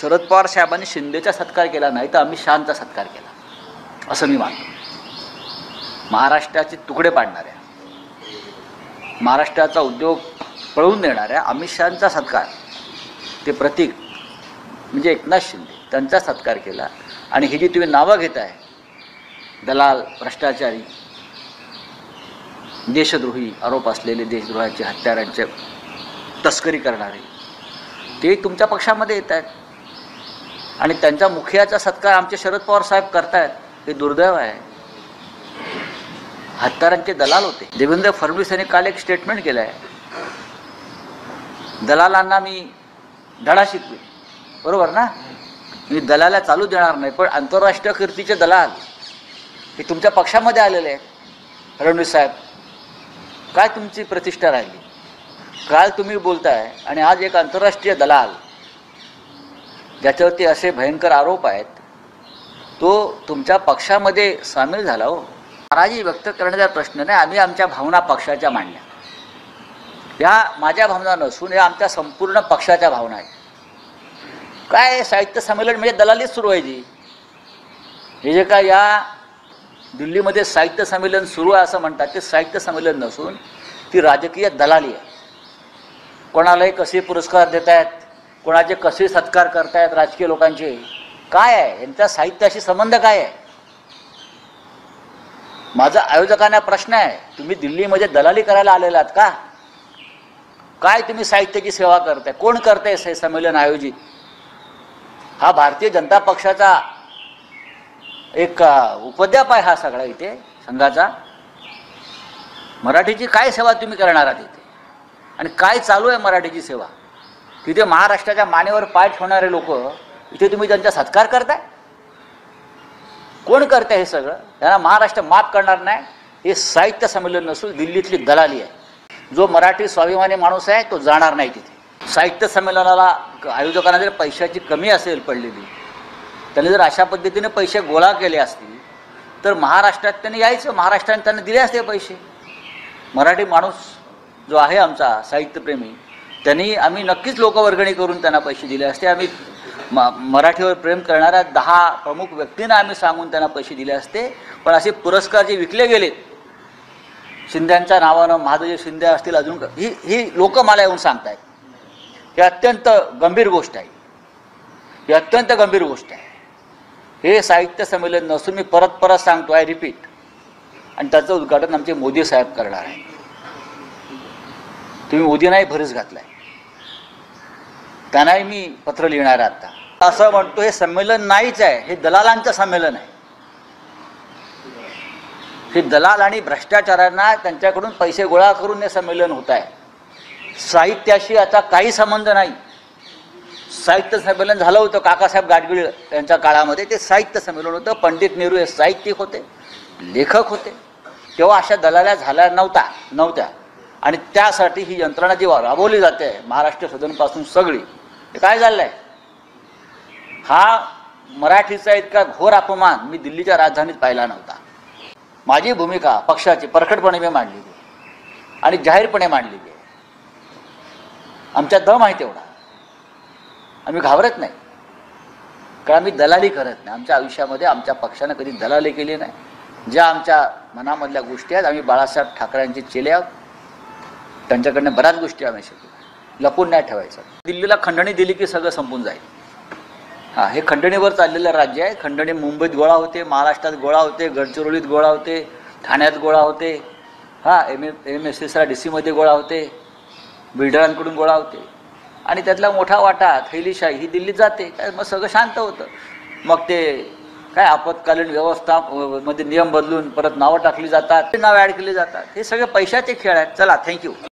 शरद पवार साहेबांनी शिंदेचा सत्कार केला नाही तर अमित शहांचा सत्कार केला असं मी मानतो. महाराष्ट्राचे तुकडे पाडणाऱ्या, महाराष्ट्राचा उद्योग पळवून देणाऱ्या अमित शहांचा सत्कार, ते प्रतीक म्हणजे एकनाथ शिंदे, त्यांचा सत्कार केला. आणि ही जी तुम्ही नावं घेताय, दलाल, भ्रष्टाचारी, देशद्रोही आरोप असलेले, देशद्रोहाचे, हत्यारांचे तस्करी करणारे, ते तुमच्या पक्षामध्ये येत आहेत. आणि त्यांच्या मुखियाचा सत्कार आमचे शरद पवार साहेब करतायत, हे दुर्दैव आहे. हत्यारांचे दलाल होते. देवेंद्र फडणवीस यांनी काल एक स्टेटमेंट केलं आहे, दलालांना मी धडा शिकवे. बरोबर ना? मी दलाला चालू देणार नाही. पण आंतरराष्ट्रीय कीर्तीचे दलाल हे तुमच्या पक्षामध्ये आलेले आहेत. फडणवीस साहेब, काय तुमची प्रतिष्ठा राहिली? काल तुम्ही बोलताय आणि आज एक आंतरराष्ट्रीय दलाल ज्याच्यावरती असे भयंकर आरोप आहेत, तो तुमच्या पक्षामध्ये सामील झाला. हो, नाराजी व्यक्त करण्याचा प्रश्न नाही. आम्ही आमच्या भावना पक्षाच्या मांडल्या. या माझ्या भावना नसून या आमच्या संपूर्ण पक्षाच्या भावना आहेत. काय साहित्य संमेलन म्हणजे दलालीच सुरू व्हायची. हे जे काय या दिल्लीमध्ये साहित्य संमेलन सुरू आहे असं म्हणतात, ते साहित्य संमेलन नसून ती राजकीय दलाली आहे. कोणालाही कसे पुरस्कार देत आहेत, कोणाचे कसे सत्कार करतायत राजकीय लोकांचे, काय आहे यांचा साहित्याशी संबंध काय आहे? माझा आयोजकांना प्रश्न आहे, तुम्ही दिल्लीमध्ये दलाली करायला आलेला आहात का? काय तुम्ही साहित्याची सेवा करताय? कोण करताय हे संमेलन आयोजित? हा भारतीय जनता पक्षाचा एक उपद्व्याप आहे हा सगळा इथे संघाचा. मराठीची काय सेवा तुम्ही करणार आहात इथे? आणि काय चालू आहे मराठीची सेवा? तिथे महाराष्ट्राच्या मानेवर पाय ठेवणारे लोक, इथे तुम्ही त्यांचा सत्कार करताय? कोण करताय हे सगळं? त्यांना महाराष्ट्र माफ करणार नाही. हे साहित्य संमेलन नसून दिल्लीतली दलाली आहे. जो मराठी स्वाभिमानी माणूस आहे तो जाणार नाही तिथे. साहित्य संमेलनाला आयोजकांना जर पैशाची कमी असेल पडलेली, त्यांनी जर अशा पद्धतीने पैसे गोळा केले असतील तर महाराष्ट्रात त्यांनी यायचं, महाराष्ट्राने त्यांना दिले असते पैसे. मराठी माणूस जो आहे आमचा साहित्यप्रेमी, त्यांनी आम्ही नक्कीच लोकवर्गणी करून त्यांना पैसे दिले असते. आम्ही मराठीवर प्रेम करणाऱ्या 10 प्रमुख व्यक्तींना आम्ही सांगून त्यांना पैसे दिले असते. पण असे पुरस्कार जे विकले गेलेत शिंद्यांच्या नावानं, महादेव शिंदे असतील, अजून ही लोक मला येऊन सांगतायत. ही अत्यंत गंभीर गोष्ट आहे. ही अत्यंत गंभीर गोष्ट आहे. हे साहित्य संमेलन नसून, मी परत सांगतो, आय रिपीट, आणि त्याचं उद्घाटन आमचे मोदी साहेब करणार आहे. तुम्ही मोदींनाही भरीस घातलाय, त्यांनाही मी पत्र लिहिणार आहे आता. असं म्हणतो हे संमेलन नाहीच आहे, हे दलालांचं संमेलन आहे. हे दलाल आणि भ्रष्टाचारांना त्यांच्याकडून पैसे गोळा करून हे संमेलन होत आहे. साहित्याशी आता काही संबंध नाही. साहित्य संमेलन झालं होतं काकासाहेब गाडगीळ यांच्या काळामध्ये, ते साहित्य संमेलन होतं. पंडित नेहरू हे साहित्यिक होते, लेखक होते. तेव्हा अशा दलाल्या झाल्या नव्हत्या. आणि त्यासाठी ही यंत्रणा जी राबवली जाते महाराष्ट्र सदनपासून सगळी, हे काय झालं आहे? हा मराठीचा इतका घोर अपमान मी दिल्लीच्या राजधानीत पाहिला नव्हता. माझी भूमिका पक्षाची परखडपणे मी मांडलेली आहे आणि जाहीरपणे मांडलेली आहे. आमच्या दम आहे तेवढा. आम्ही घाबरत नाही, कारण आम्ही दलाली करत नाही. आमच्या आयुष्यामध्ये आमच्या पक्षानं कधी दलाली केली नाही. ज्या आमच्या मनामधल्या गोष्टी आहेत, आम्ही बाळासाहेब ठाकरेंचे चेले आहोत. त्यांच्याकडनं बऱ्याच गोष्टी आम्ही शिकलो. लपून नाही ठेवायचं. दिल्लीला खंडणी दिली की सगळं संपून जाईल. हां, हे खंडणीवर चाललेलं राज्य आहे. खंडणी मुंबईत गोळा होते, महाराष्ट्रात गोळा होते, गडचिरोलीत गोळा होते, ठाण्यात गोळा होते, हां, MSSला DC गोळा होते, बिल्डरांकडून गोळा होते. आणि त्यातला मोठा वाटा थैलीशाही ही दिल्लीत जाते. काय मग सगळं शांत होतं. मग ते काय आपत्कालीन व्यवस्था मध्ये नियम बदलून परत नावं टाकली जातात, नावं ॲड केली जातात. हे सगळे पैशाचे खेळ आहेत. चला, थँक्यू.